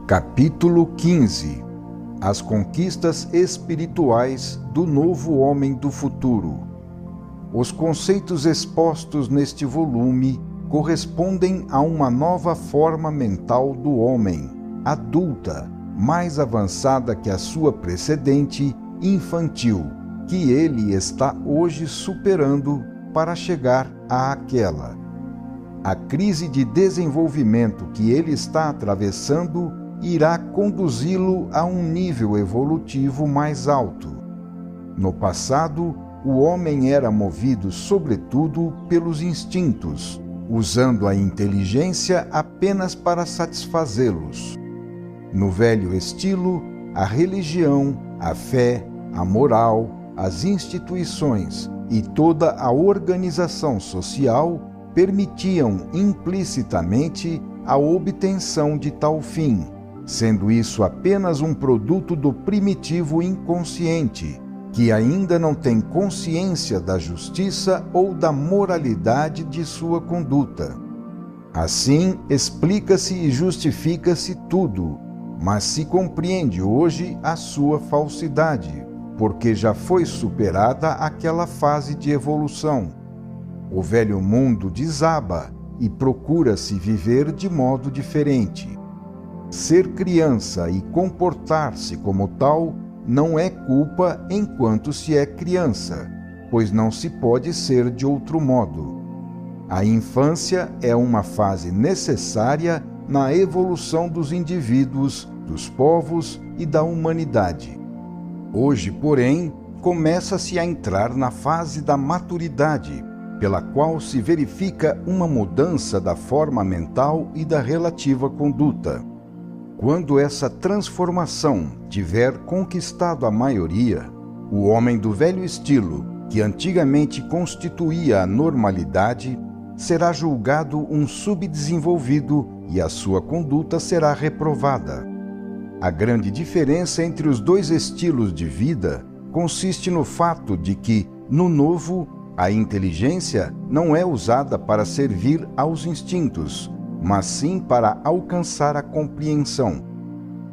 Capítulo 15. As conquistas espirituais do novo homem do futuro. Os conceitos expostos neste volume correspondem a uma nova forma mental do homem, adulta, mais avançada que a sua precedente, infantil, que ele está hoje superando para chegar àquela. A crise de desenvolvimento que ele está atravessando irá conduzi-lo a um nível evolutivo mais alto. No passado, o homem era movido sobretudo pelos instintos, usando a inteligência apenas para satisfazê-los. No velho estilo, a religião, a fé, a moral, as instituições e toda a organização social permitiam implicitamente a obtenção de tal fim, sendo isso apenas um produto do primitivo inconsciente, que ainda não tem consciência da justiça ou da moralidade de sua conduta. Assim, explica-se e justifica-se tudo, mas se compreende hoje a sua falsidade, porque já foi superada aquela fase de evolução. O velho mundo desaba e procura-se viver de modo diferente. Ser criança e comportar-se como tal não é culpa enquanto se é criança, pois não se pode ser de outro modo. A infância é uma fase necessária na evolução dos indivíduos, dos povos e da humanidade. Hoje, porém, começa-se a entrar na fase da maturidade, pela qual se verifica uma mudança da forma mental e da relativa conduta. Quando essa transformação tiver conquistado a maioria, o homem do velho estilo, que antigamente constituía a normalidade, será julgado um subdesenvolvido e a sua conduta será reprovada. A grande diferença entre os dois estilos de vida consiste no fato de que, no novo, a inteligência não é usada para servir aos instintos, mas sim para alcançar a compreensão.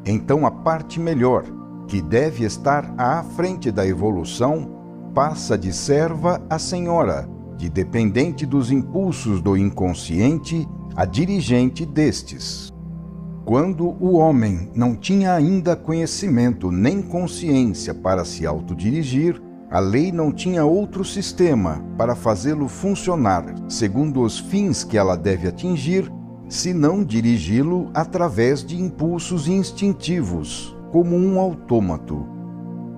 Então a parte melhor, que deve estar à frente da evolução, passa de serva a senhora, de dependente dos impulsos do inconsciente a dirigente destes. Quando o homem não tinha ainda conhecimento nem consciência para se autodirigir, a lei não tinha outro sistema para fazê-lo funcionar segundo os fins que ela deve atingir, senão dirigi-lo através de impulsos instintivos, como um autômato.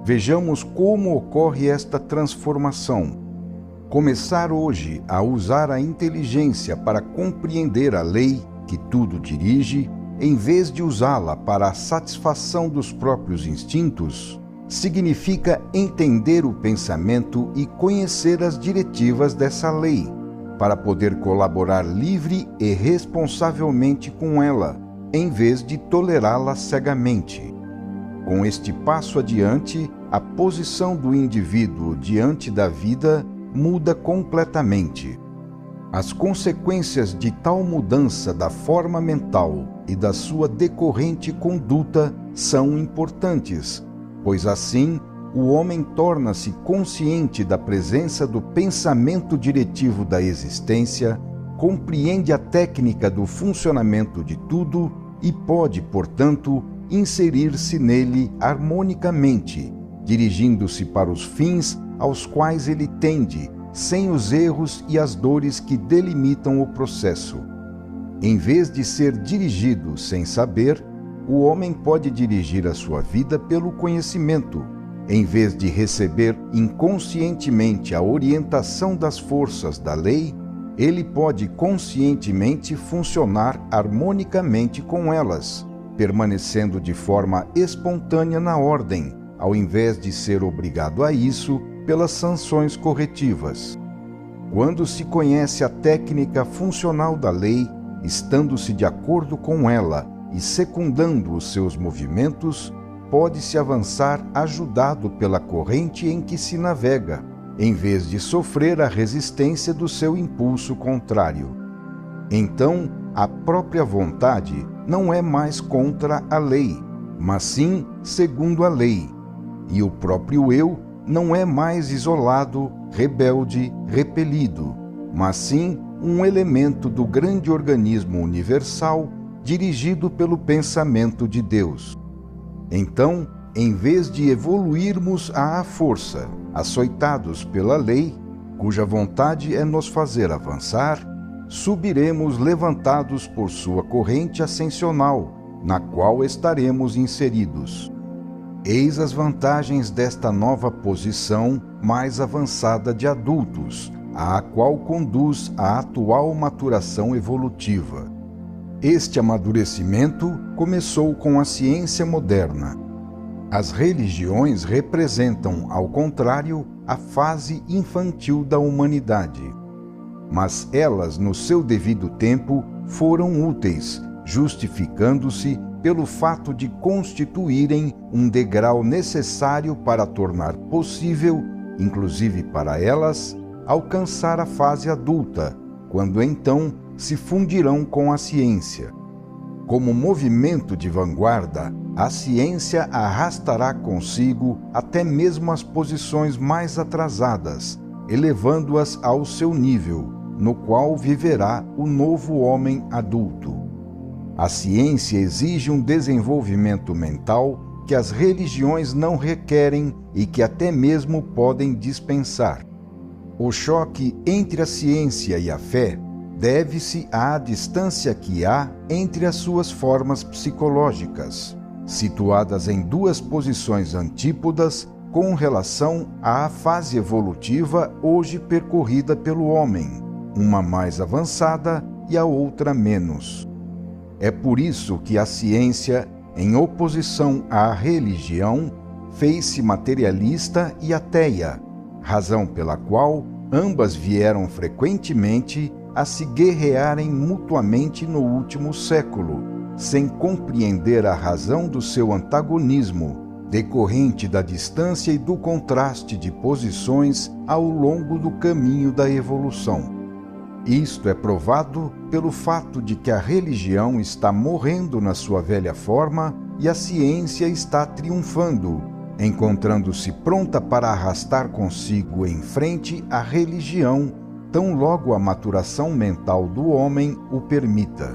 Vejamos como ocorre esta transformação. Começar hoje a usar a inteligência para compreender a lei que tudo dirige, em vez de usá-la para a satisfação dos próprios instintos, significa entender o pensamento e conhecer as diretivas dessa lei, para poder colaborar livre e responsavelmente com ela, em vez de tolerá-la cegamente. Com este passo adiante, a posição do indivíduo diante da vida muda completamente. As consequências de tal mudança da forma mental e da sua decorrente conduta são importantes, pois assim o homem torna-se consciente da presença do pensamento diretivo da existência, compreende a técnica do funcionamento de tudo e pode, portanto, inserir-se nele harmonicamente, dirigindo-se para os fins aos quais ele tende, sem os erros e as dores que delimitam o processo. Em vez de ser dirigido sem saber, o homem pode dirigir a sua vida pelo conhecimento, em vez de receber inconscientemente a orientação das forças da lei, ele pode conscientemente funcionar harmonicamente com elas, permanecendo de forma espontânea na ordem, ao invés de ser obrigado a isso pelas sanções corretivas. Quando se conhece a técnica funcional da lei, estando-se de acordo com ela e secundando os seus movimentos, pode-se avançar ajudado pela corrente em que se navega, em vez de sofrer a resistência do seu impulso contrário. Então, a própria vontade não é mais contra a lei, mas sim segundo a lei. E o próprio eu não é mais isolado, rebelde, repelido, mas sim um elemento do grande organismo universal dirigido pelo pensamento de Deus. Então, em vez de evoluirmos à força, açoitados pela lei, cuja vontade é nos fazer avançar, subiremos levantados por sua corrente ascensional, na qual estaremos inseridos. Eis as vantagens desta nova posição mais avançada de adultos, à qual conduz a atual maturação evolutiva. Este amadurecimento começou com a ciência moderna. As religiões representam, ao contrário, a fase infantil da humanidade. Mas elas, no seu devido tempo, foram úteis, justificando-se pelo fato de constituírem um degrau necessário para tornar possível, inclusive para elas, alcançar a fase adulta, quando então se fundirão com a ciência. Como movimento de vanguarda, a ciência arrastará consigo até mesmo as posições mais atrasadas, elevando-as ao seu nível, no qual viverá o novo homem adulto. A ciência exige um desenvolvimento mental que as religiões não requerem e que até mesmo podem dispensar. O choque entre a ciência e a fé deve-se à distância que há entre as suas formas psicológicas, situadas em duas posições antípodas com relação à fase evolutiva hoje percorrida pelo homem, uma mais avançada e a outra menos. É por isso que a ciência, em oposição à religião, fez-se materialista e ateia, razão pela qual ambas vieram frequentemente a se guerrearem mutuamente no último século, sem compreender a razão do seu antagonismo, decorrente da distância e do contraste de posições ao longo do caminho da evolução. Isto é provado pelo fato de que a religião está morrendo na sua velha forma e a ciência está triunfando, encontrando-se pronta para arrastar consigo em frente a religião, tão logo a maturação mental do homem o permita.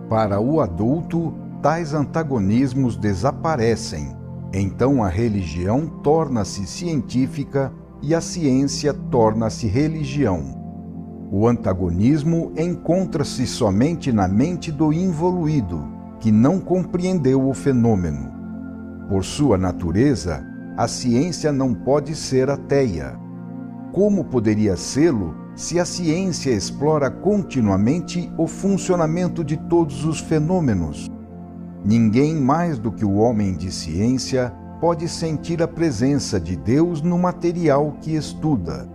Para o adulto, tais antagonismos desaparecem. Então a religião torna-se científica e a ciência torna-se religião. O antagonismo encontra-se somente na mente do involuído, que não compreendeu o fenômeno. Por sua natureza, a ciência não pode ser ateia. Como poderia sê-lo se a ciência explora continuamente o funcionamento de todos os fenômenos? Ninguém mais do que o homem de ciência pode sentir a presença de Deus no material que estuda.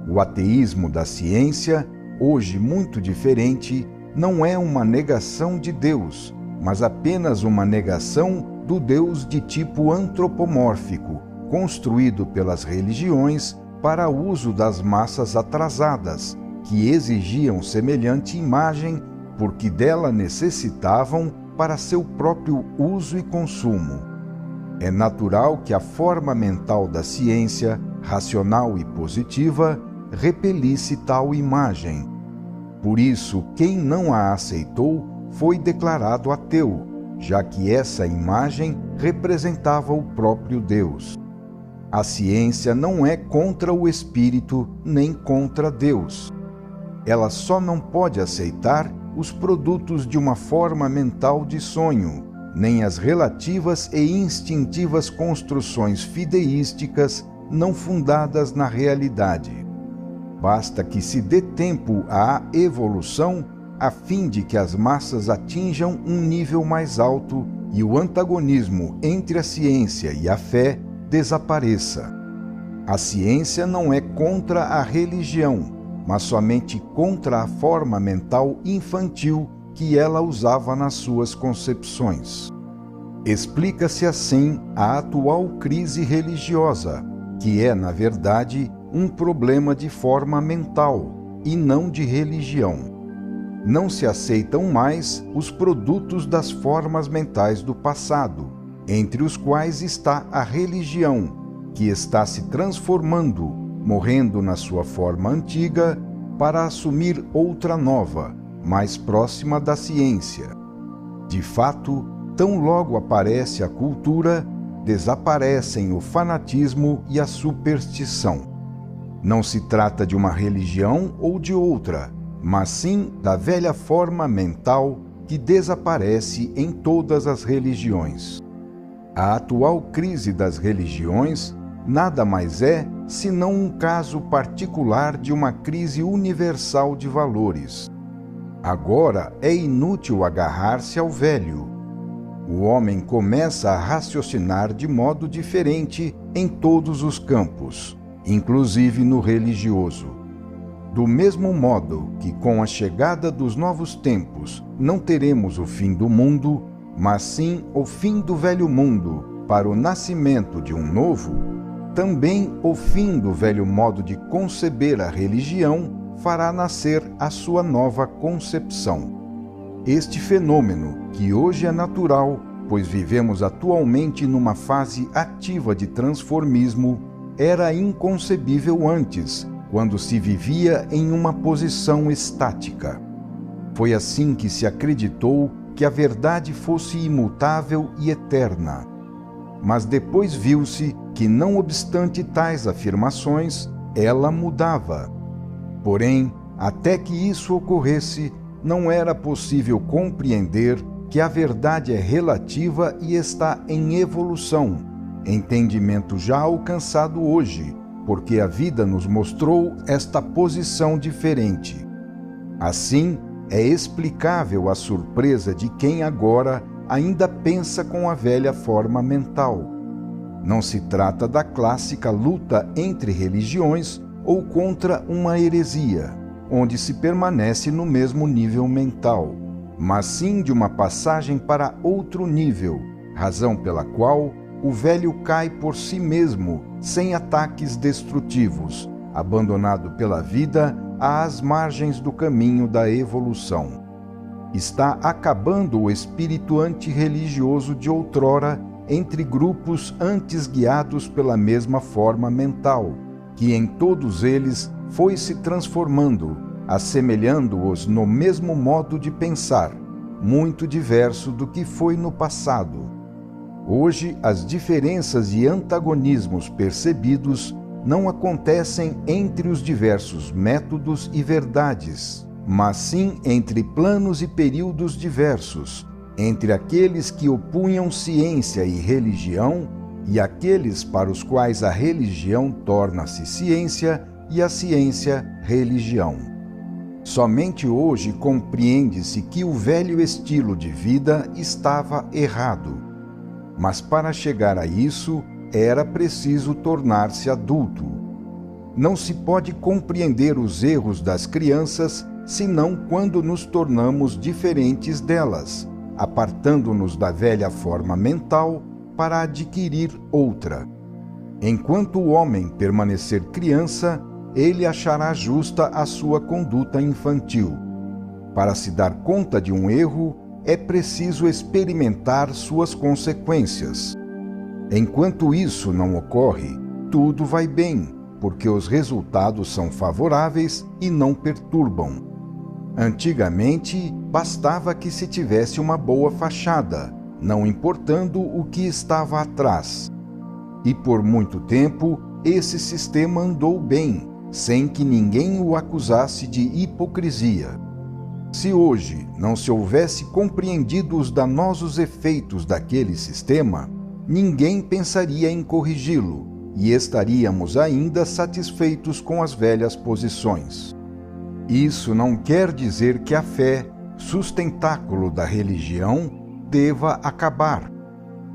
O ateísmo da ciência, hoje muito diferente, não é uma negação de Deus, mas apenas uma negação do Deus de tipo antropomórfico, construído pelas religiões para uso das massas atrasadas, que exigiam semelhante imagem porque dela necessitavam para seu próprio uso e consumo. É natural que a forma mental da ciência, racional e positiva, repelisse tal imagem. Por isso, quem não a aceitou foi declarado ateu, já que essa imagem representava o próprio Deus. A ciência não é contra o espírito nem contra Deus. Ela só não pode aceitar os produtos de uma forma mental de sonho, nem as relativas e instintivas construções fideísticas não fundadas na realidade. Basta que se dê tempo à evolução a fim de que as massas atinjam um nível mais alto e o antagonismo entre a ciência e a fé desapareça. A ciência não é contra a religião, mas somente contra a forma mental infantil que ela usava nas suas concepções. Explica-se assim a atual crise religiosa, que é, na verdade, um problema de forma mental e não de religião. Não se aceitam mais os produtos das formas mentais do passado, entre os quais está a religião, que está se transformando, morrendo na sua forma antiga, para assumir outra nova, mais próxima da ciência. De fato, tão logo aparece a cultura, desaparecem o fanatismo e a superstição. Não se trata de uma religião ou de outra, mas sim da velha forma mental que desaparece em todas as religiões. A atual crise das religiões nada mais é senão um caso particular de uma crise universal de valores. Agora é inútil agarrar-se ao velho. O homem começa a raciocinar de modo diferente em todos os campos, inclusive no religioso. Do mesmo modo que com a chegada dos novos tempos não teremos o fim do mundo, mas sim o fim do velho mundo para o nascimento de um novo, também o fim do velho modo de conceber a religião fará nascer a sua nova concepção. Este fenômeno, que hoje é natural, pois vivemos atualmente numa fase ativa de transformismo, era inconcebível antes, quando se vivia em uma posição estática. Foi assim que se acreditou que a verdade fosse imutável e eterna. Mas depois viu-se que, não obstante tais afirmações, ela mudava. Porém, até que isso ocorresse, não era possível compreender que a verdade é relativa e está em evolução, entendimento já alcançado hoje, porque a vida nos mostrou esta posição diferente. Assim, é explicável a surpresa de quem agora ainda pensa com a velha forma mental. Não se trata da clássica luta entre religiões ou contra uma heresia, onde se permanece no mesmo nível mental, mas sim de uma passagem para outro nível, razão pela qual o velho cai por si mesmo, sem ataques destrutivos, abandonado pela vida às margens do caminho da evolução. Está acabando o espírito antirreligioso de outrora entre grupos antes guiados pela mesma forma mental, que em todos eles foi se transformando, assemelhando-os no mesmo modo de pensar, muito diverso do que foi no passado. Hoje, as diferenças e antagonismos percebidos não acontecem entre os diversos métodos e verdades, mas sim entre planos e períodos diversos, entre aqueles que opunham ciência e religião e aqueles para os quais a religião torna-se ciência e a ciência religião. Somente hoje compreende-se que o velho estilo de vida estava errado. Mas para chegar a isso, era preciso tornar-se adulto. Não se pode compreender os erros das crianças senão quando nos tornamos diferentes delas, apartando-nos da velha forma mental para adquirir outra. Enquanto o homem permanecer criança, ele achará justa a sua conduta infantil. Para se dar conta de um erro, é preciso experimentar suas consequências. Enquanto isso não ocorre, tudo vai bem, porque os resultados são favoráveis e não perturbam. Antigamente, bastava que se tivesse uma boa fachada, não importando o que estava atrás. E por muito tempo, esse sistema andou bem, sem que ninguém o acusasse de hipocrisia. Se hoje não se houvesse compreendido os danosos efeitos daquele sistema, ninguém pensaria em corrigi-lo e estaríamos ainda satisfeitos com as velhas posições. Isso não quer dizer que a fé, sustentáculo da religião, deva acabar.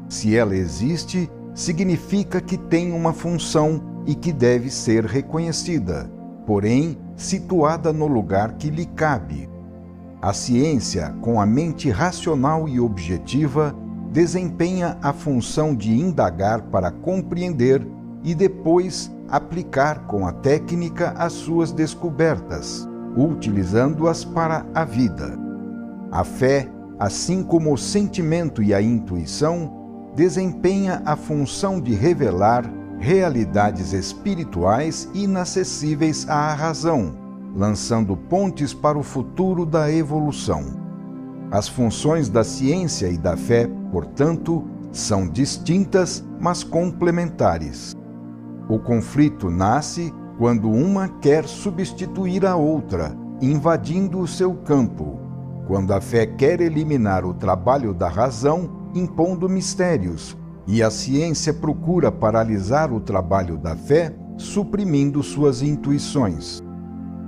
Se ela existe, significa que tem uma função e que deve ser reconhecida, porém situada no lugar que lhe cabe. A ciência, com a mente racional e objetiva, desempenha a função de indagar para compreender e depois aplicar com a técnica as suas descobertas. utilizando-as para a vida. A fé, assim como o sentimento e a intuição, desempenha a função de revelar realidades espirituais inacessíveis à razão, lançando pontes para o futuro da evolução. As funções da ciência e da fé, portanto, são distintas, mas complementares. O conflito nasce quando uma quer substituir a outra, invadindo o seu campo, quando a fé quer eliminar o trabalho da razão, impondo mistérios, e a ciência procura paralisar o trabalho da fé, suprimindo suas intuições.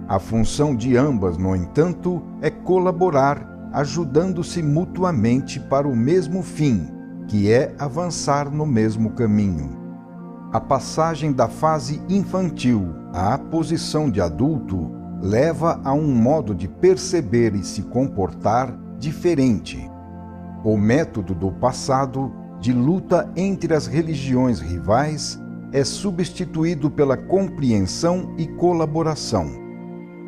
A função de ambas, no entanto, é colaborar, ajudando-se mutuamente para o mesmo fim, que é avançar no mesmo caminho. A passagem da fase infantil à posição de adulto leva a um modo de perceber e se comportar diferente. O método do passado, de luta entre as religiões rivais, é substituído pela compreensão e colaboração.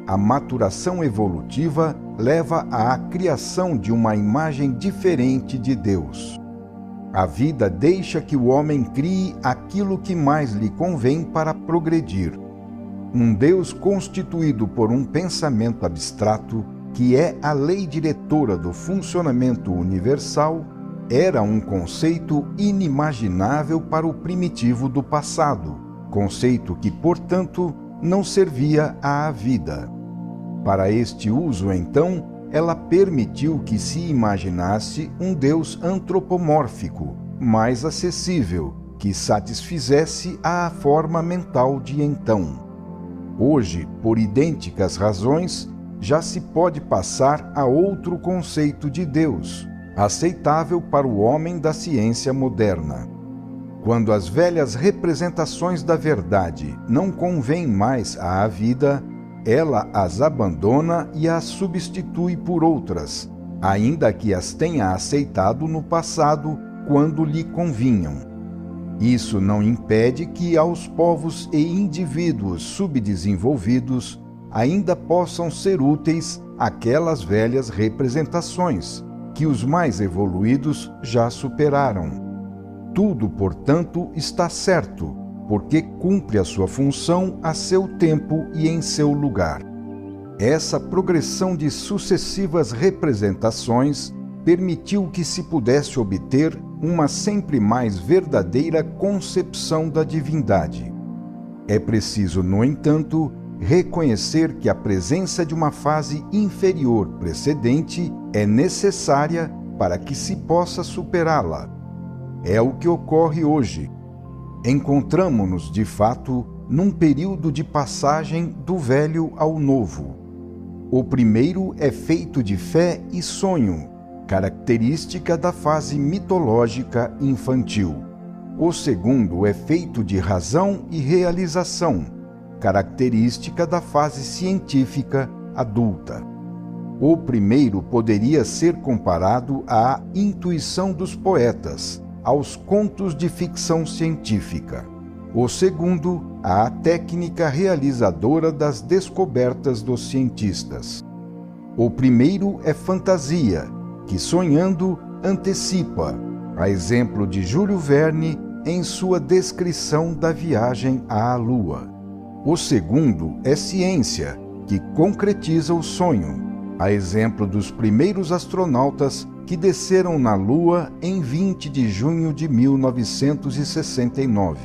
A maturação evolutiva leva à criação de uma imagem diferente de Deus. A vida deixa que o homem crie aquilo que mais lhe convém para progredir. Um Deus constituído por um pensamento abstrato, que é a lei diretora do funcionamento universal, era um conceito inimaginável para o primitivo do passado, conceito que, portanto, não servia à vida. Para este uso, então, ela permitiu que se imaginasse um Deus antropomórfico, mais acessível, que satisfizesse à forma mental de então. Hoje, por idênticas razões, já se pode passar a outro conceito de Deus, aceitável para o homem da ciência moderna. Quando as velhas representações da verdade não convêm mais à vida, ela as abandona e as substitui por outras, ainda que as tenha aceitado no passado quando lhe convinham. Isso não impede que aos povos e indivíduos subdesenvolvidos ainda possam ser úteis aquelas velhas representações, que os mais evoluídos já superaram. Tudo, portanto, está certo, porque cumpre a sua função a seu tempo e em seu lugar. Essa progressão de sucessivas representações permitiu que se pudesse obter uma sempre mais verdadeira concepção da divindade. É preciso, no entanto, reconhecer que a presença de uma fase inferior precedente é necessária para que se possa superá-la. É o que ocorre hoje. Encontramo-nos, de fato, num período de passagem do velho ao novo. O primeiro é feito de fé e sonho, característica da fase mitológica infantil. O segundo é feito de razão e realização, característica da fase científica adulta. O primeiro poderia ser comparado à intuição dos poetas, aos contos de ficção científica. O segundo, à técnica realizadora das descobertas dos cientistas. O primeiro é fantasia, que sonhando antecipa, a exemplo de Júlio Verne em sua descrição da viagem à Lua. O segundo é ciência, que concretiza o sonho, a exemplo dos primeiros astronautas que desceram na Lua em 20 de junho de 1969.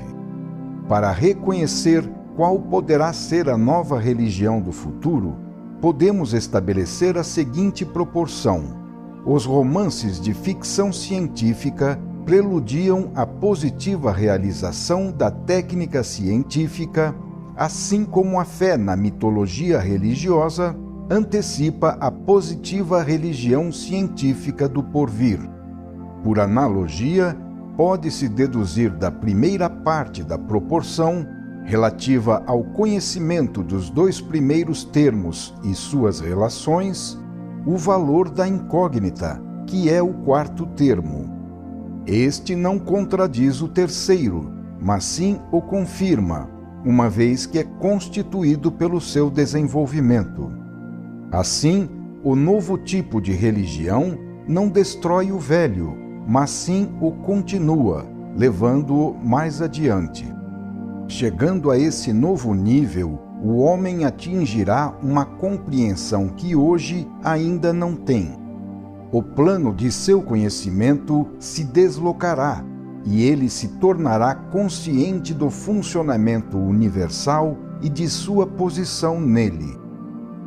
Para reconhecer qual poderá ser a nova religião do futuro, podemos estabelecer a seguinte proporção: os romances de ficção científica preludiam a positiva realização da técnica científica, assim como a fé na mitologia religiosa antecipa a positiva religião científica do porvir. Por analogia, pode-se deduzir da primeira parte da proporção, relativa ao conhecimento dos dois primeiros termos e suas relações, o valor da incógnita, que é o quarto termo. Este não contradiz o terceiro, mas sim o confirma, uma vez que é constituído pelo seu desenvolvimento. Assim, o novo tipo de religião não destrói o velho, mas sim o continua, levando-o mais adiante. Chegando a esse novo nível, o homem atingirá uma compreensão que hoje ainda não tem. O plano de seu conhecimento se deslocará e ele se tornará consciente do funcionamento universal e de sua posição nele.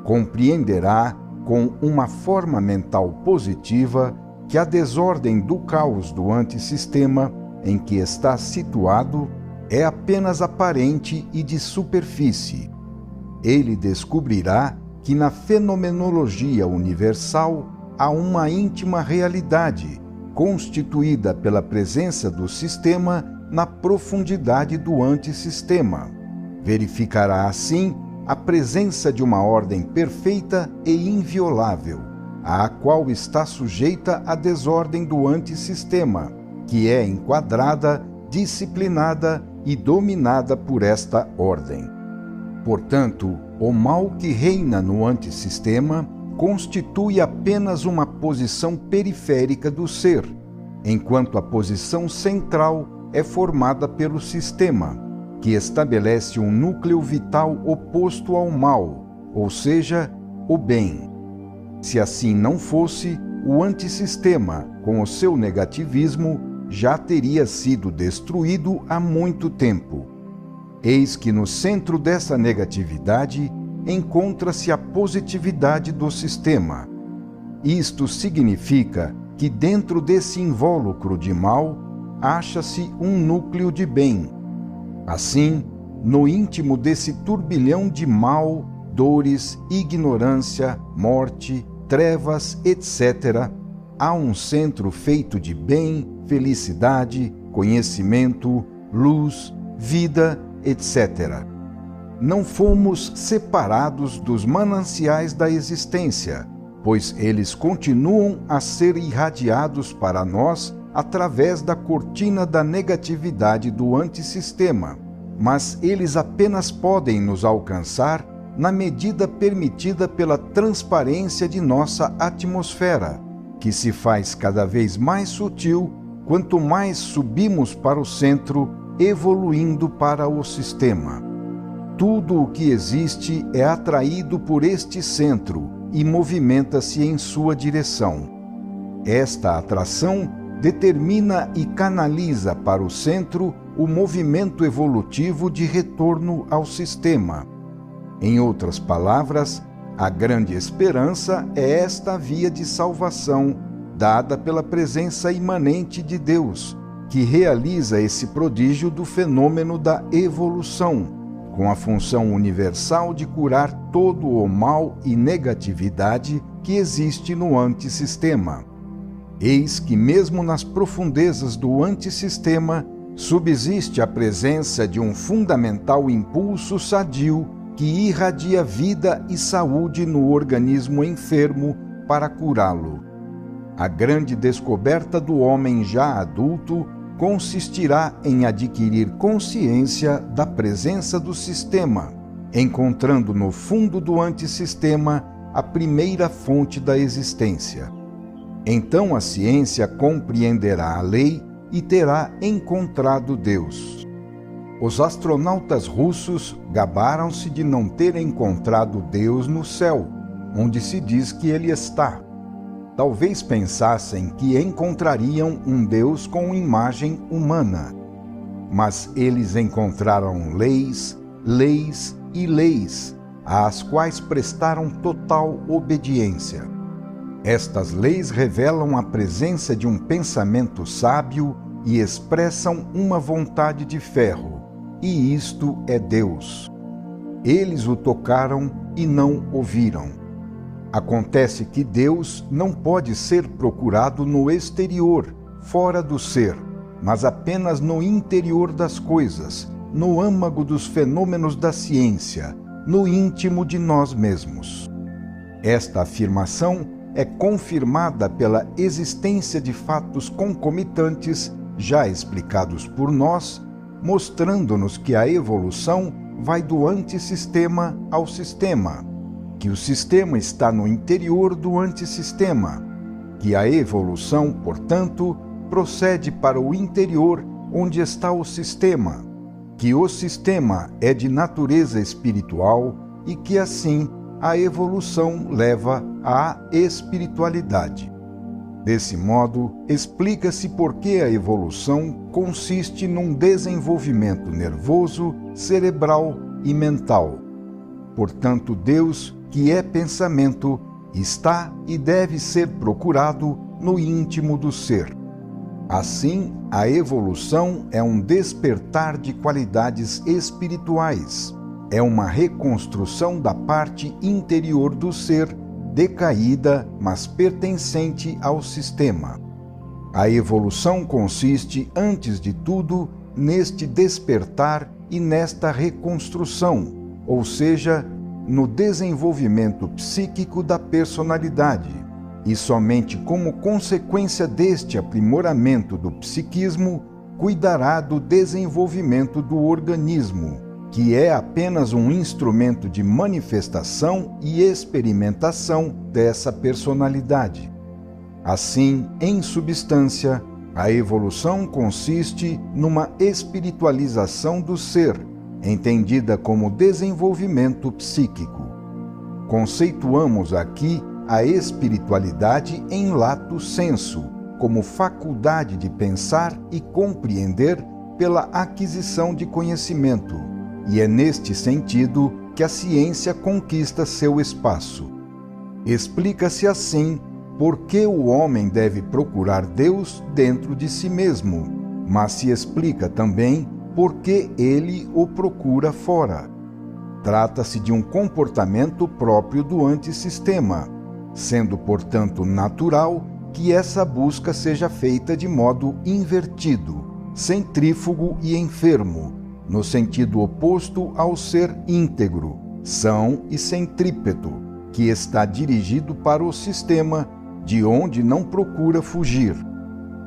Compreenderá, com uma forma mental positiva, que a desordem do caos do antissistema em que está situado é apenas aparente e de superfície. Ele descobrirá que na fenomenologia universal há uma íntima realidade, constituída pela presença do sistema na profundidade do antissistema. Verificará, assim, a presença de uma ordem perfeita e inviolável, à qual está sujeita a desordem do antissistema, que é enquadrada, disciplinada e dominada por esta ordem. Portanto, o mal que reina no antissistema constitui apenas uma posição periférica do ser, enquanto a posição central é formada pelo sistema, que estabelece um núcleo vital oposto ao mal, ou seja, o bem. Se assim não fosse, o antissistema, com o seu negativismo, já teria sido destruído há muito tempo. Eis que no centro dessa negatividade encontra-se a positividade do sistema. Isto significa que dentro desse invólucro de mal acha-se um núcleo de bem. Assim, no íntimo desse turbilhão de mal, dores, ignorância, morte, trevas, etc., há um centro feito de bem, felicidade, conhecimento, luz, vida, etc. Não fomos separados dos mananciais da existência, pois eles continuam a ser irradiados para nós através da cortina da negatividade do antissistema, mas eles apenas podem nos alcançar na medida permitida pela transparência de nossa atmosfera, que se faz cada vez mais sutil quanto mais subimos para o centro, evoluindo para o sistema. Tudo o que existe é atraído por este centro e movimenta-se em sua direção. Esta atração determina e canaliza para o centro o movimento evolutivo de retorno ao sistema. Em outras palavras, a grande esperança é esta via de salvação dada pela presença imanente de Deus, que realiza esse prodígio do fenômeno da evolução, com a função universal de curar todo o mal e negatividade que existe no antissistema. Eis que mesmo nas profundezas do antissistema subsiste a presença de um fundamental impulso sadio que irradia vida e saúde no organismo enfermo para curá-lo. A grande descoberta do homem já adulto consistirá em adquirir consciência da presença do sistema, encontrando no fundo do antissistema a primeira fonte da existência. Então a ciência compreenderá a lei e terá encontrado Deus. Os astronautas russos gabaram-se de não ter encontrado Deus no céu, onde se diz que ele está. Talvez pensassem que encontrariam um Deus com imagem humana. Mas eles encontraram leis, leis e leis, às quais prestaram total obediência. Estas leis revelam a presença de um pensamento sábio e expressam uma vontade de ferro, e isto é Deus. Eles o tocaram e não o viram. Acontece que Deus não pode ser procurado no exterior, fora do ser, mas apenas no interior das coisas, no âmago dos fenômenos da ciência, no íntimo de nós mesmos. Esta afirmação é confirmada pela existência de fatos concomitantes já explicados por nós, mostrando-nos que a evolução vai do antissistema ao sistema. que o sistema está no interior do antissistema, que a evolução, portanto, procede para o interior onde está o sistema, que o sistema é de natureza espiritual e que, assim, a evolução leva à espiritualidade. Desse modo, explica-se por que a evolução consiste num desenvolvimento nervoso, cerebral e mental. Portanto, Deus, que é pensamento, está e deve ser procurado no íntimo do ser. Assim, a evolução é um despertar de qualidades espirituais, é uma reconstrução da parte interior do ser, decaída, mas pertencente ao sistema. A evolução consiste, antes de tudo, neste despertar e nesta reconstrução, ou seja, no desenvolvimento psíquico da personalidade, e somente como consequência deste aprimoramento do psiquismo, cuidará do desenvolvimento do organismo, que é apenas um instrumento de manifestação e experimentação dessa personalidade. Assim, em substância, a evolução consiste numa espiritualização do ser, entendida como desenvolvimento psíquico. Conceituamos aqui a espiritualidade em lato sensu, como faculdade de pensar e compreender pela aquisição de conhecimento, e é neste sentido que a ciência conquista seu espaço. Explica-se assim por que o homem deve procurar Deus dentro de si mesmo, mas se explica também por que ele o procura fora. Trata-se de um comportamento próprio do antissistema, sendo, portanto, natural que essa busca seja feita de modo invertido, centrífugo e enfermo, no sentido oposto ao ser íntegro, são e centrípeto, que está dirigido para o sistema, de onde não procura fugir.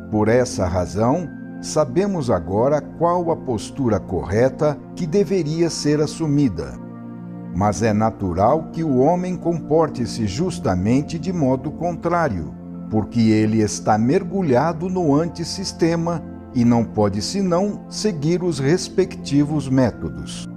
Por essa razão, sabemos agora qual a postura correta que deveria ser assumida. Mas é natural que o homem comporte-se justamente de modo contrário, porque ele está mergulhado no antissistema e não pode senão seguir os respectivos métodos.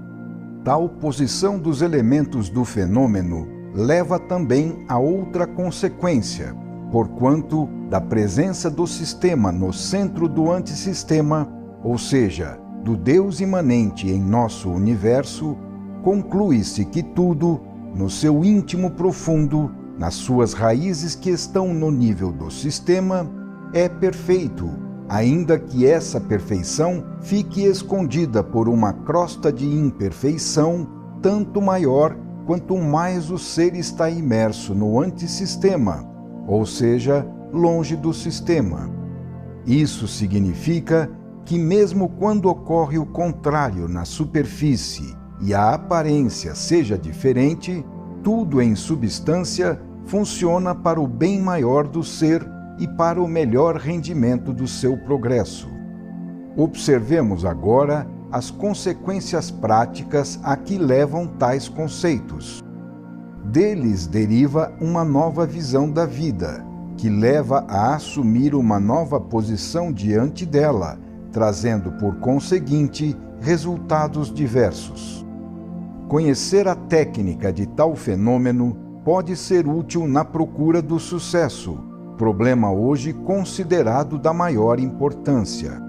Tal posição dos elementos do fenômeno leva também a outra consequência, porquanto da presença do sistema no centro do antissistema, ou seja, do Deus imanente em nosso universo, conclui-se que tudo, no seu íntimo profundo, nas suas raízes que estão no nível do sistema, é perfeito, ainda que essa perfeição fique escondida por uma crosta de imperfeição tanto maior quanto mais o ser está imerso no antissistema, ou seja, longe do sistema. Isso significa que mesmo quando ocorre o contrário na superfície e a aparência seja diferente, tudo em substância funciona para o bem maior do ser e para o melhor rendimento do seu progresso. Observemos agora as consequências práticas a que levam tais conceitos. Deles deriva uma nova visão da vida, que leva a assumir uma nova posição diante dela, trazendo por conseguinte resultados diversos. Conhecer a técnica de tal fenômeno pode ser útil na procura do sucesso, problema hoje considerado da maior importância.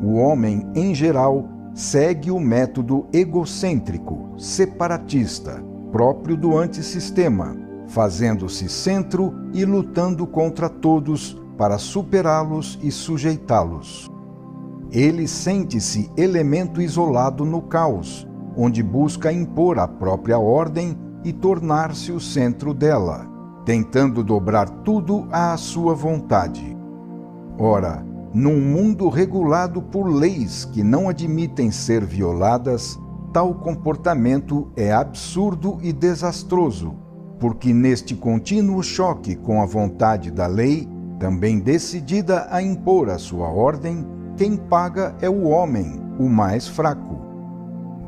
O homem, em geral, segue o método egocêntrico, separatista, próprio do antissistema, fazendo-se centro e lutando contra todos para superá-los e sujeitá-los. Ele sente-se elemento isolado no caos, onde busca impor a própria ordem e tornar-se o centro dela, tentando dobrar tudo à sua vontade. Ora, num mundo regulado por leis que não admitem ser violadas, tal comportamento é absurdo e desastroso, porque neste contínuo choque com a vontade da lei, também decidida a impor a sua ordem, quem paga é o homem, o mais fraco.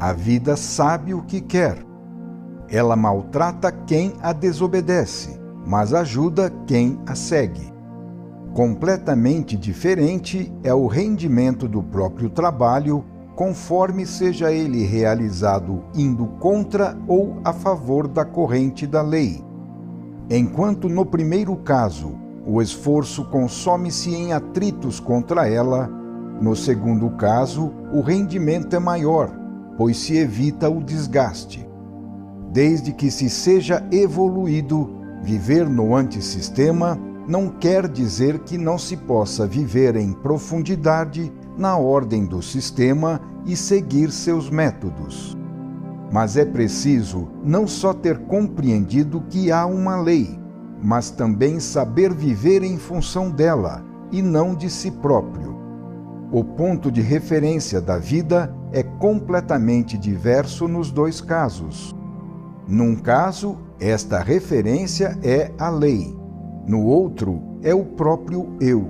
A vida sabe o que quer. Ela maltrata quem a desobedece, mas ajuda quem a segue. Completamente diferente é o rendimento do próprio trabalho, conforme seja ele realizado indo contra ou a favor da corrente da lei. Enquanto no primeiro caso, o esforço consome-se em atritos contra ela, no segundo caso, o rendimento é maior, pois se evita o desgaste. Desde que se seja evoluído, viver no antissistema não quer dizer que não se possa viver em profundidade na ordem do sistema e seguir seus métodos. Mas é preciso não só ter compreendido que há uma lei, mas também saber viver em função dela e não de si próprio. O ponto de referência da vida é completamente diverso nos dois casos. Num caso, esta referência é a lei. No outro, é o próprio eu.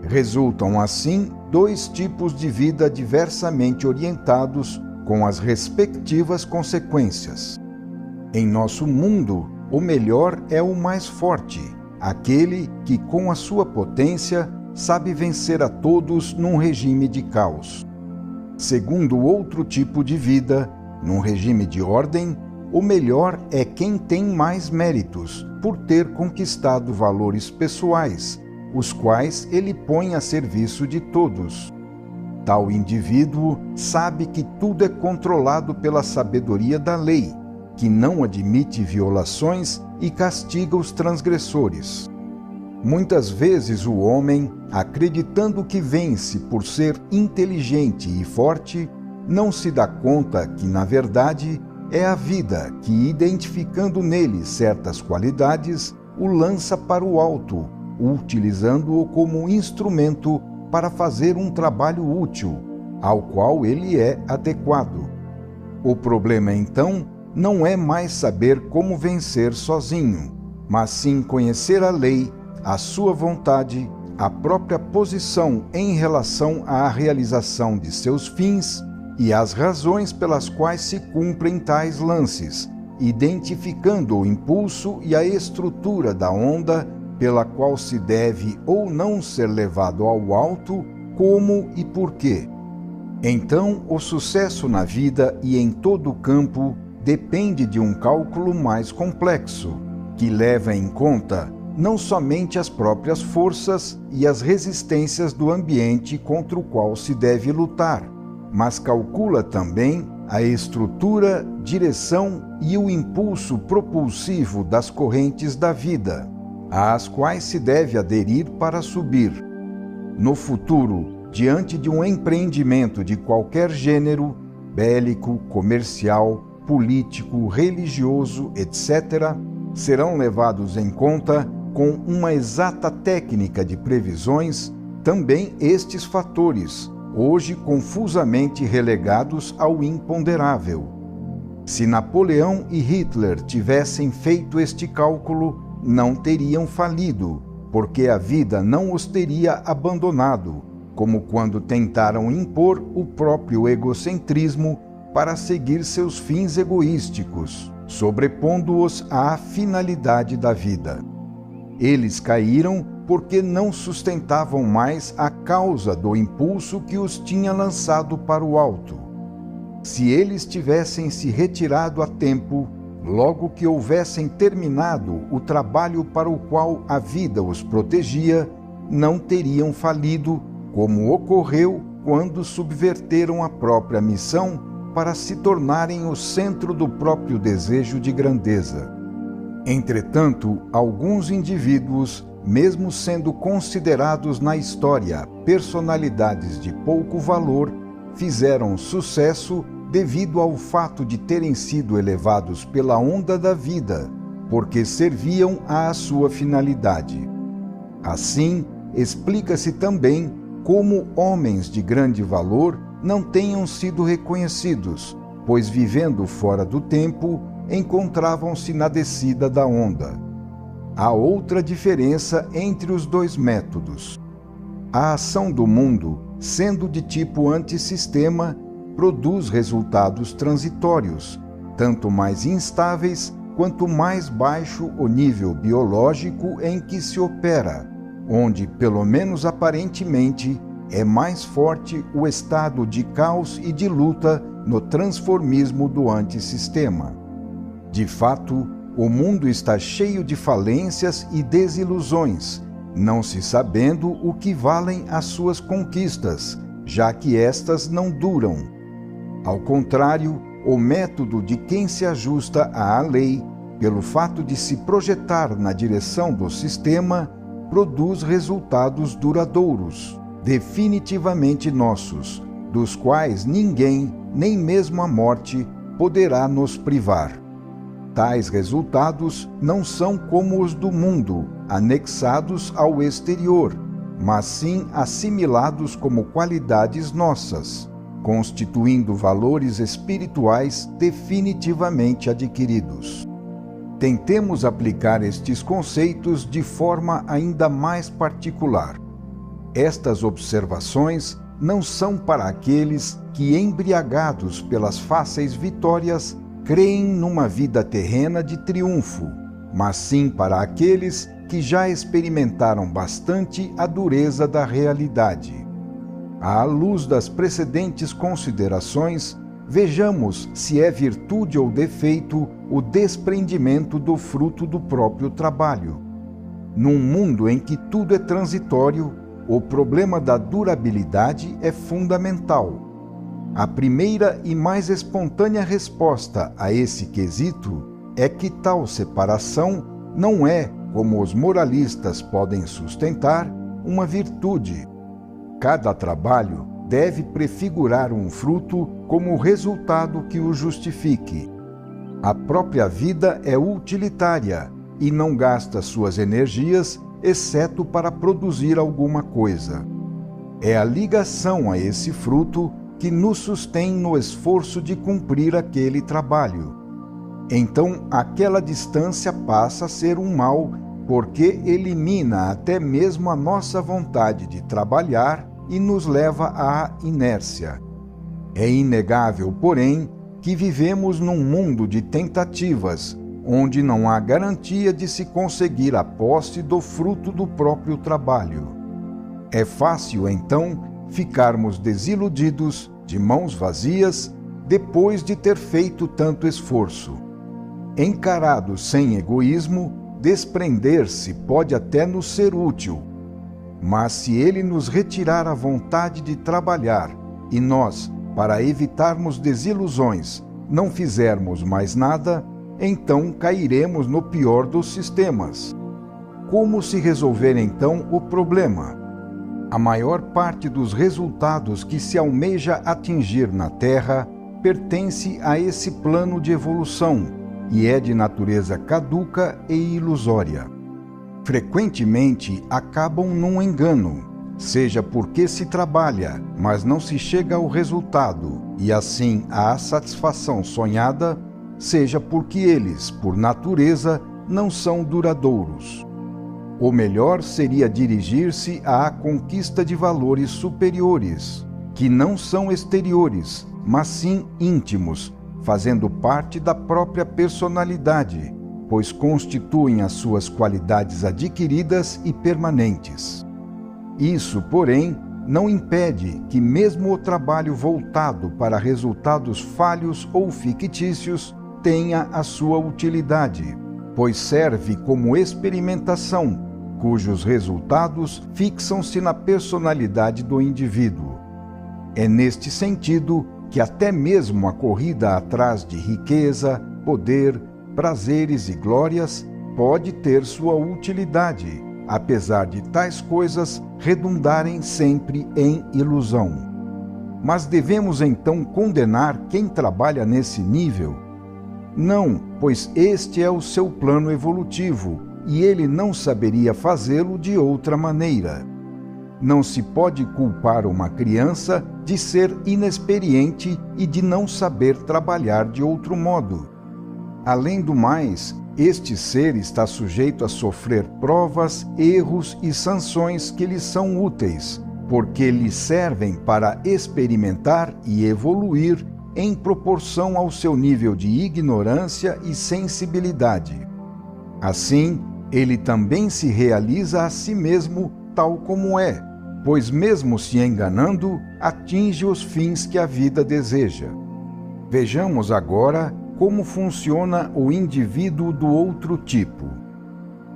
Resultam, assim, dois tipos de vida diversamente orientados, com as respectivas consequências. Em nosso mundo, o melhor é o mais forte, aquele que, com a sua potência, sabe vencer a todos num regime de caos. Segundo outro tipo de vida, num regime de ordem, o melhor é quem tem mais méritos, por ter conquistado valores pessoais, os quais ele põe a serviço de todos. Tal indivíduo sabe que tudo é controlado pela sabedoria da lei, que não admite violações e castiga os transgressores. Muitas vezes o homem, acreditando que vence por ser inteligente e forte, não se dá conta que, na verdade, é a vida que, identificando nele certas qualidades, o lança para o alto, utilizando-o como instrumento para fazer um trabalho útil, ao qual ele é adequado. O problema, então, não é mais saber como vencer sozinho, mas sim conhecer a lei, a sua vontade, a própria posição em relação à realização de seus fins e as razões pelas quais se cumprem tais lances, identificando o impulso e a estrutura da onda pela qual se deve ou não ser levado ao alto, como e por quê. Então, o sucesso na vida e em todo o campo depende de um cálculo mais complexo, que leva em conta não somente as próprias forças e as resistências do ambiente contra o qual se deve lutar, mas calcula também a estrutura, direção e o impulso propulsivo das correntes da vida, às quais se deve aderir para subir. No futuro, diante de um empreendimento de qualquer gênero, bélico, comercial, político, religioso, etc., serão levados em conta, com uma exata técnica de previsões, também estes fatores, hoje confusamente relegados ao imponderável. Se Napoleão e Hitler tivessem feito este cálculo, não teriam falido, porque a vida não os teria abandonado, como quando tentaram impor o próprio egocentrismo para seguir seus fins egoísticos, sobrepondo-os à finalidade da vida. Eles caíram porque não sustentavam mais a causa do impulso que os tinha lançado para o alto. Se eles tivessem se retirado a tempo, logo que houvessem terminado o trabalho para o qual a vida os protegia, não teriam falido, como ocorreu quando subverteram a própria missão para se tornarem o centro do próprio desejo de grandeza. Entretanto, alguns indivíduos, mesmo sendo considerados na história personalidades de pouco valor, fizeram sucesso devido ao fato de terem sido elevados pela onda da vida, porque serviam à sua finalidade. Assim, explica-se também como homens de grande valor não tenham sido reconhecidos, pois vivendo fora do tempo, encontravam-se na descida da onda. Há outra diferença entre os dois métodos. A ação do mundo, sendo de tipo antissistema, produz resultados transitórios, tanto mais instáveis quanto mais baixo o nível biológico em que se opera, onde, pelo menos aparentemente, é mais forte o estado de caos e de luta no transformismo do antissistema. De fato, o mundo está cheio de falências e desilusões, não se sabendo o que valem as suas conquistas, já que estas não duram. Ao contrário, o método de quem se ajusta à lei, pelo fato de se projetar na direção do sistema, produz resultados duradouros, definitivamente nossos, dos quais ninguém, nem mesmo a morte, poderá nos privar. Tais resultados não são como os do mundo, anexados ao exterior, mas sim assimilados como qualidades nossas, constituindo valores espirituais definitivamente adquiridos. Tentemos aplicar estes conceitos de forma ainda mais particular. Estas observações não são para aqueles que, embriagados pelas fáceis vitórias, creem numa vida terrena de triunfo, mas sim para aqueles que já experimentaram bastante a dureza da realidade. À luz das precedentes considerações, vejamos se é virtude ou defeito o desprendimento do fruto do próprio trabalho. Num mundo em que tudo é transitório, o problema da durabilidade é fundamental. A primeira e mais espontânea resposta a esse quesito é que tal separação não é, como os moralistas podem sustentar, uma virtude. Cada trabalho deve prefigurar um fruto como resultado que o justifique. A própria vida é utilitária e não gasta suas energias, exceto para produzir alguma coisa. É a ligação a esse fruto que nos sustém no esforço de cumprir aquele trabalho. Então, aquela distância passa a ser um mal, porque elimina até mesmo a nossa vontade de trabalhar e nos leva à inércia. É inegável, porém, que vivemos num mundo de tentativas, onde não há garantia de se conseguir a posse do fruto do próprio trabalho. É fácil, então, ficarmos desiludidos, de mãos vazias, depois de ter feito tanto esforço. Encarado sem egoísmo, desprender-se pode até nos ser útil, mas se ele nos retirar a vontade de trabalhar e nós, para evitarmos desilusões, não fizermos mais nada, então cairemos no pior dos sistemas. Como se resolver então o problema? A maior parte dos resultados que se almeja atingir na Terra pertence a esse plano de evolução e é de natureza caduca e ilusória. Frequentemente acabam num engano, seja porque se trabalha, mas não se chega ao resultado e assim à satisfação sonhada, seja porque eles, por natureza, não são duradouros. O melhor seria dirigir-se à conquista de valores superiores, que não são exteriores, mas sim íntimos, fazendo parte da própria personalidade, pois constituem as suas qualidades adquiridas e permanentes. Isso, porém, não impede que mesmo o trabalho voltado para resultados falhos ou fictícios tenha a sua utilidade, pois serve como experimentação, cujos resultados fixam-se na personalidade do indivíduo. É neste sentido que até mesmo a corrida atrás de riqueza, poder, prazeres e glórias pode ter sua utilidade, apesar de tais coisas redundarem sempre em ilusão. Mas devemos então condenar quem trabalha nesse nível? Não, pois este é o seu plano evolutivo e ele não saberia fazê-lo de outra maneira. Não se pode culpar uma criança de ser inexperiente e de não saber trabalhar de outro modo. Além do mais, este ser está sujeito a sofrer provas, erros e sanções que lhe são úteis, porque lhe servem para experimentar e evoluir em proporção ao seu nível de ignorância e sensibilidade. Assim, ele também se realiza a si mesmo tal como é, pois mesmo se enganando, atinge os fins que a vida deseja. Vejamos agora como funciona o indivíduo do outro tipo.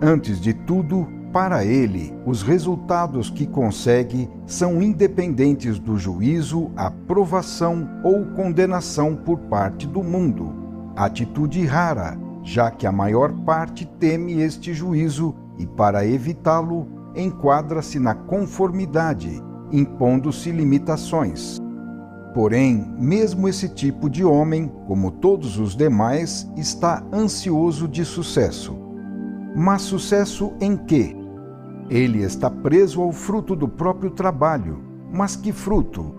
Antes de tudo, para ele, os resultados que consegue são independentes do juízo, aprovação ou condenação por parte do mundo. Atitude rara, já que a maior parte teme este juízo e, para evitá-lo, enquadra-se na conformidade, impondo-se limitações. Porém, mesmo esse tipo de homem, como todos os demais, está ansioso de sucesso. Mas sucesso em quê? Ele está preso ao fruto do próprio trabalho. Mas que fruto?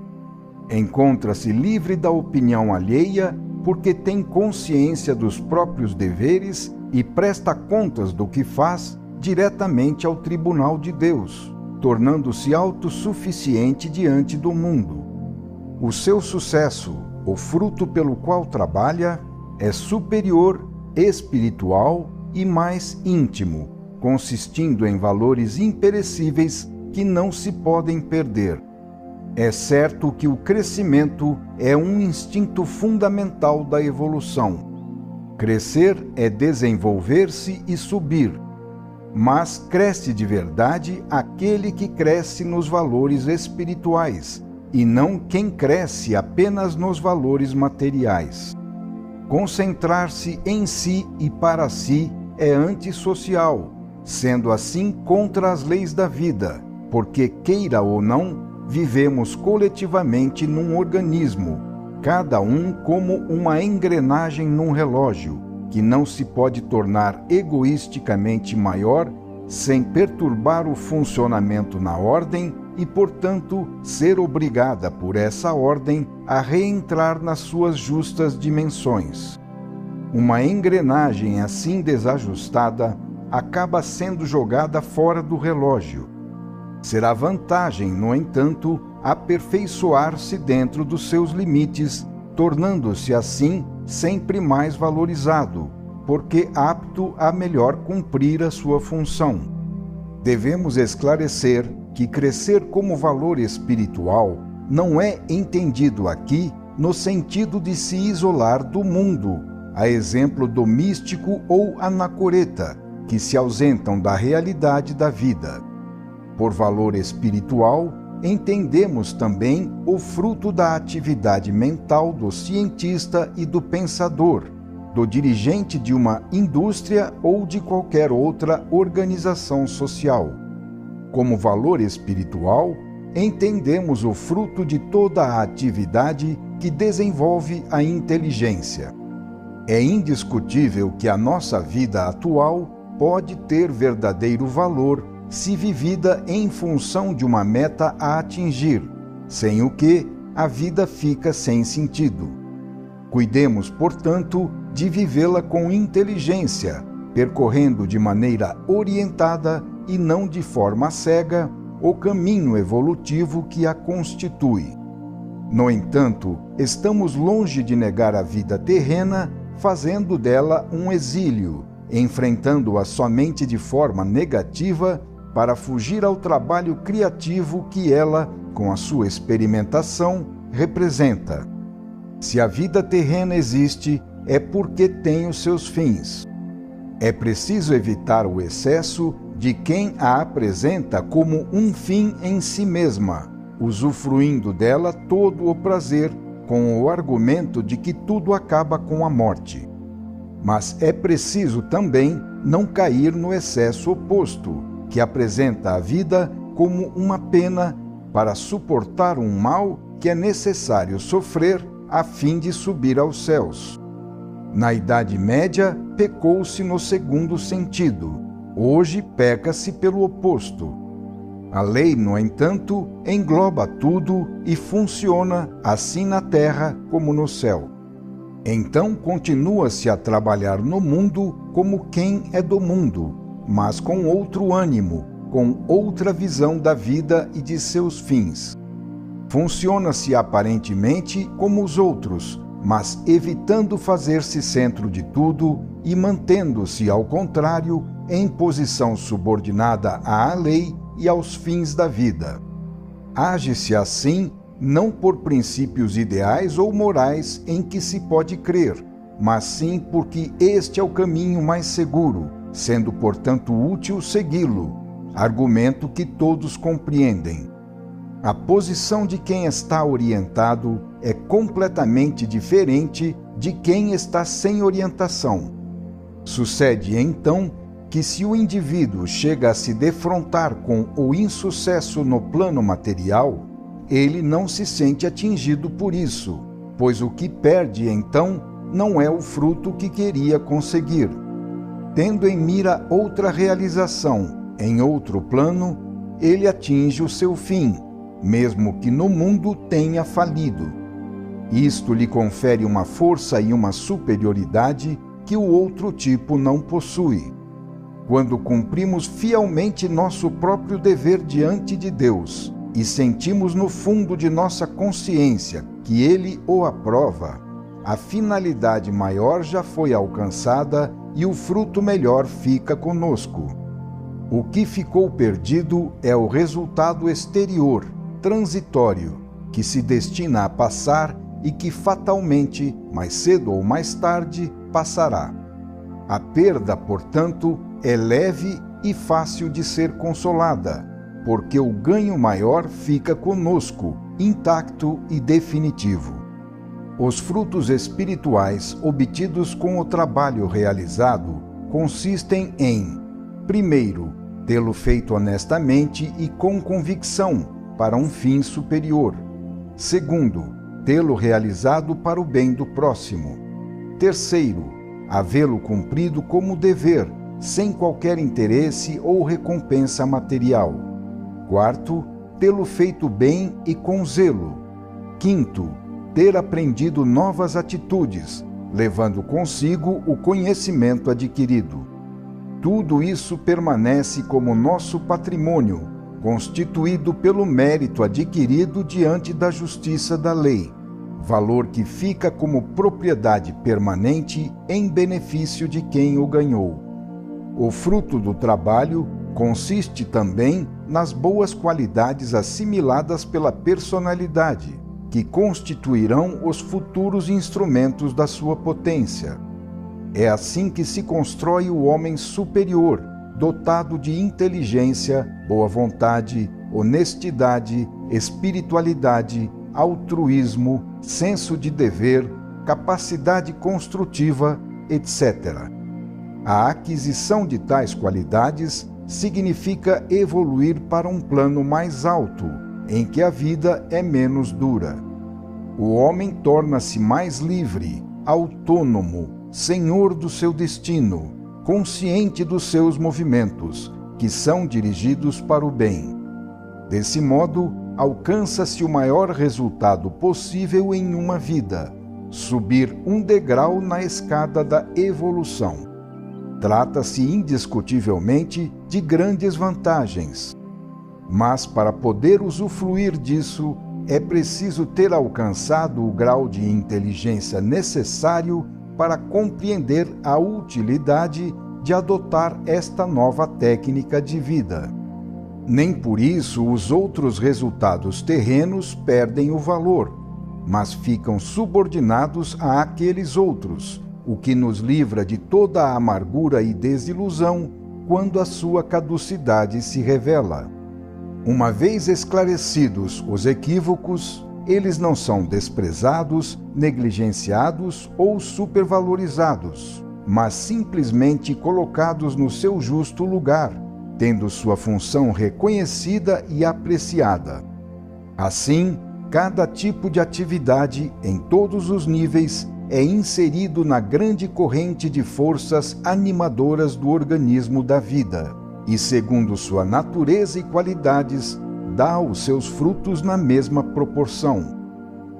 Encontra-se livre da opinião alheia porque tem consciência dos próprios deveres e presta contas do que faz diretamente ao tribunal de Deus, tornando-se autossuficiente diante do mundo. O seu sucesso, o fruto pelo qual trabalha, é superior, espiritual e mais íntimo, consistindo em valores imperecíveis que não se podem perder. É certo que o crescimento é um instinto fundamental da evolução. Crescer é desenvolver-se e subir, mas cresce de verdade aquele que cresce nos valores espirituais, e não quem cresce apenas nos valores materiais. Concentrar-se em si e para si é antissocial, sendo assim contra as leis da vida, porque, queira ou não, vivemos coletivamente num organismo, cada um como uma engrenagem num relógio, que não se pode tornar egoisticamente maior sem perturbar o funcionamento na ordem e, portanto, ser obrigada por essa ordem a reentrar nas suas justas dimensões. Uma engrenagem assim desajustada acaba sendo jogada fora do relógio. Será vantagem, no entanto, aperfeiçoar-se dentro dos seus limites, tornando-se assim sempre mais valorizado, porque apto a melhor cumprir a sua função. Devemos esclarecer que crescer como valor espiritual não é entendido aqui no sentido de se isolar do mundo, a exemplo do místico ou anacoreta, que se ausentam da realidade da vida. Por valor espiritual, entendemos também o fruto da atividade mental do cientista e do pensador, do dirigente de uma indústria ou de qualquer outra organização social. Como valor espiritual, entendemos o fruto de toda a atividade que desenvolve a inteligência. É indiscutível que a nossa vida atual pode ter verdadeiro valor se vivida em função de uma meta a atingir, sem o que a vida fica sem sentido. Cuidemos, portanto, de vivê-la com inteligência, percorrendo de maneira orientada e não de forma cega o caminho evolutivo que a constitui. No entanto, estamos longe de negar a vida terrena, fazendo dela um exílio, enfrentando-a somente de forma negativa para fugir ao trabalho criativo que ela, com a sua experimentação, representa. Se a vida terrena existe, é porque tem os seus fins. É preciso evitar o excesso de quem a apresenta como um fim em si mesma, usufruindo dela todo o prazer, com o argumento de que tudo acaba com a morte. Mas é preciso também não cair no excesso oposto, que apresenta a vida como uma pena para suportar um mal que é necessário sofrer a fim de subir aos céus. Na Idade Média, pecou-se no segundo sentido. Hoje, peca-se pelo oposto. A lei, no entanto, engloba tudo e funciona assim na terra como no céu. Então, continua-se a trabalhar no mundo como quem é do mundo, mas com outro ânimo, com outra visão da vida e de seus fins. Funciona-se aparentemente como os outros, mas evitando fazer-se centro de tudo e mantendo-se, ao contrário, em posição subordinada à lei e aos fins da vida. Age-se assim não por princípios ideais ou morais em que se pode crer, mas sim porque este é o caminho mais seguro, sendo, portanto, útil segui-lo, argumento que todos compreendem. A posição de quem está orientado é completamente diferente de quem está sem orientação. Sucede, então, que se o indivíduo chega a se defrontar com o insucesso no plano material, ele não se sente atingido por isso, pois o que perde, então, não é o fruto que queria conseguir. Tendo em mira outra realização, em outro plano, ele atinge o seu fim, mesmo que no mundo tenha falido. Isto lhe confere uma força e uma superioridade que o outro tipo não possui. Quando cumprimos fielmente nosso próprio dever diante de Deus e sentimos no fundo de nossa consciência que Ele o aprova, a finalidade maior já foi alcançada e o fruto melhor fica conosco. O que ficou perdido é o resultado exterior, transitório, que se destina a passar e que fatalmente, mais cedo ou mais tarde, passará. A perda, portanto, é leve e fácil de ser consolada, porque o ganho maior fica conosco, intacto e definitivo. Os frutos espirituais obtidos com o trabalho realizado consistem em, primeiro, tê-lo feito honestamente e com convicção para um fim superior. Segundo, tê-lo realizado para o bem do próximo. Terceiro, havê-lo cumprido como dever, sem qualquer interesse ou recompensa material. Quarto, tê-lo feito bem e com zelo. Quinto, ter aprendido novas atitudes, levando consigo o conhecimento adquirido. Tudo isso permanece como nosso patrimônio, constituído pelo mérito adquirido diante da justiça da lei, valor que fica como propriedade permanente em benefício de quem o ganhou. O fruto do trabalho consiste também nas boas qualidades assimiladas pela personalidade, que constituirão os futuros instrumentos da sua potência. É assim que se constrói o homem superior, dotado de inteligência, boa vontade, honestidade, espiritualidade, altruísmo, senso de dever, capacidade construtiva, etc. A aquisição de tais qualidades significa evoluir para um plano mais alto, em que a vida é menos dura. O homem torna-se mais livre, autônomo, senhor do seu destino, consciente dos seus movimentos, que são dirigidos para o bem. Desse modo, alcança-se o maior resultado possível em uma vida, subir um degrau na escada da evolução. Trata-se indiscutivelmente de grandes vantagens. Mas para poder usufruir disso, é preciso ter alcançado o grau de inteligência necessário para compreender a utilidade de adotar esta nova técnica de vida. Nem por isso os outros resultados terrenos perdem o valor, mas ficam subordinados àqueles outros, o que nos livra de toda a amargura e desilusão quando a sua caducidade se revela. Uma vez esclarecidos os equívocos, eles não são desprezados, negligenciados ou supervalorizados, mas simplesmente colocados no seu justo lugar, tendo sua função reconhecida e apreciada. Assim, cada tipo de atividade, em todos os níveis, é inserido na grande corrente de forças animadoras do organismo da vida, e, segundo sua natureza e qualidades, dá os seus frutos na mesma proporção.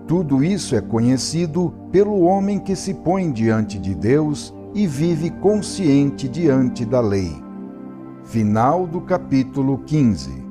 Tudo isso é conhecido pelo homem que se põe diante de Deus e vive consciente diante da lei. Final do capítulo 15.